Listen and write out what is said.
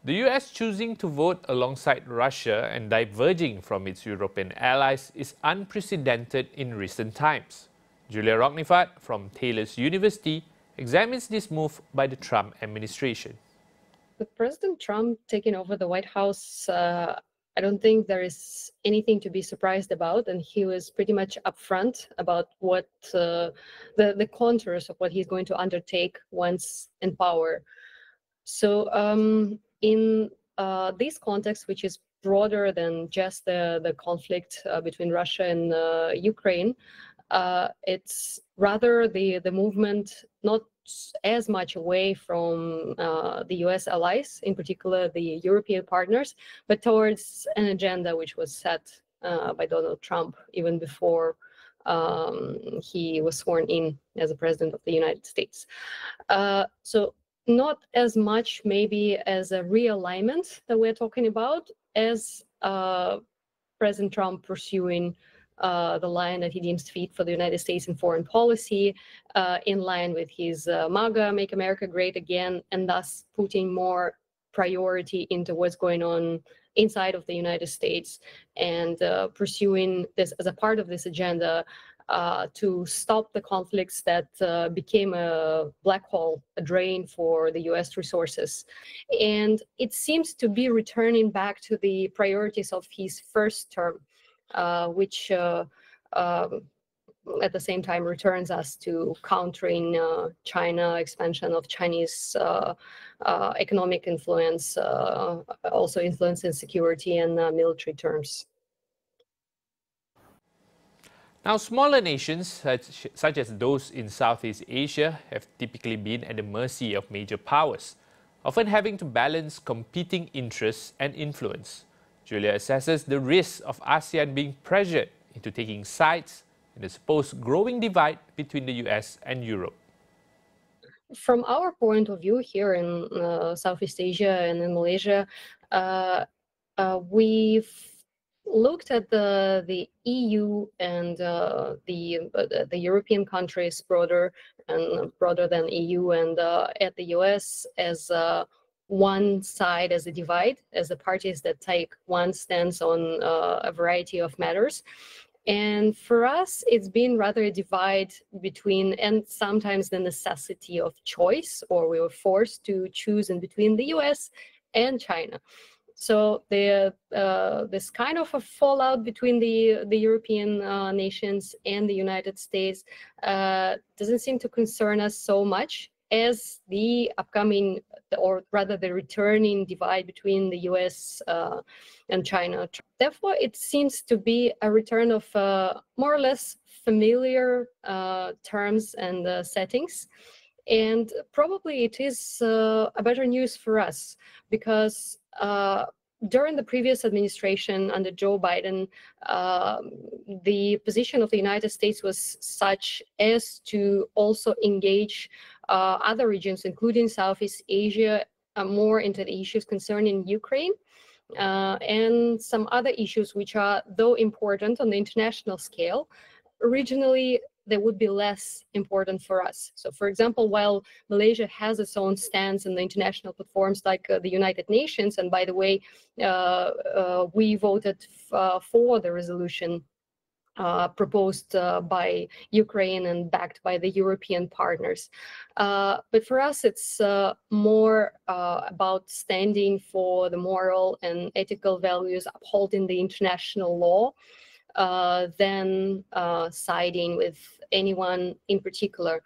The US choosing to vote alongside Russia and diverging from its European allies is unprecedented in recent times. Julia Roknifard from Taylor's University examines this move by the Trump administration. With President Trump taking over the White House, I don't think there is anything to be surprised about, and he was pretty much upfront about what the contours of what he's going to undertake once in power. So in this context, which is broader than just the conflict between Russia and Ukraine, it's rather the movement not as much away from the US allies, in particular the European partners, but towards an agenda which was set by Donald Trump even before he was sworn in as the president of the United States. So not as much maybe as a realignment that we're talking about as President Trump pursuing the line that he deems fit for the United States in foreign policy, in line with his MAGA, Make America Great Again, and thus putting more priority into what's going on inside of the United States and pursuing this as a part of this agenda to stop the conflicts that became a black hole, a drain for the US resources. And it seems to be returning back to the priorities of his first term, which at the same time returns us to countering China, expansion of Chinese economic influence, also influence in security and military terms. Now, smaller nations, such as those in Southeast Asia, have typically been at the mercy of major powers, often having to balance competing interests and influence. Julia assesses the risks of ASEAN being pressured into taking sides in the supposed growing divide between the US and Europe. From our point of view here in Southeast Asia and in Malaysia, we've looked at the EU and the European countries broader than EU, and at the US as one side, as a divide, as the parties that take one stance on a variety of matters. And for us, it's been rather a divide between, and sometimes the necessity of choice, or we were forced to choose in between the US and China. So this kind of a fallout between the European nations and the United States doesn't seem to concern us so much as the upcoming, or rather the returning divide between the US and China. Therefore, it seems to be a return of more or less familiar terms and settings. And probably it is a better news for us, because during the previous administration under Joe Biden, the position of the United States was such as to also engage other regions, including Southeast Asia, more into the issues concerning Ukraine and some other issues which are, though important on the international scale, regionally they would be less important for us. So, for example, while Malaysia has its own stance in the international platforms like the United Nations, and by the way, we voted for the resolution proposed by Ukraine and backed by the European partners. But for us, it's more about standing for the moral and ethical values, upholding the international law, than siding with anyone in particular.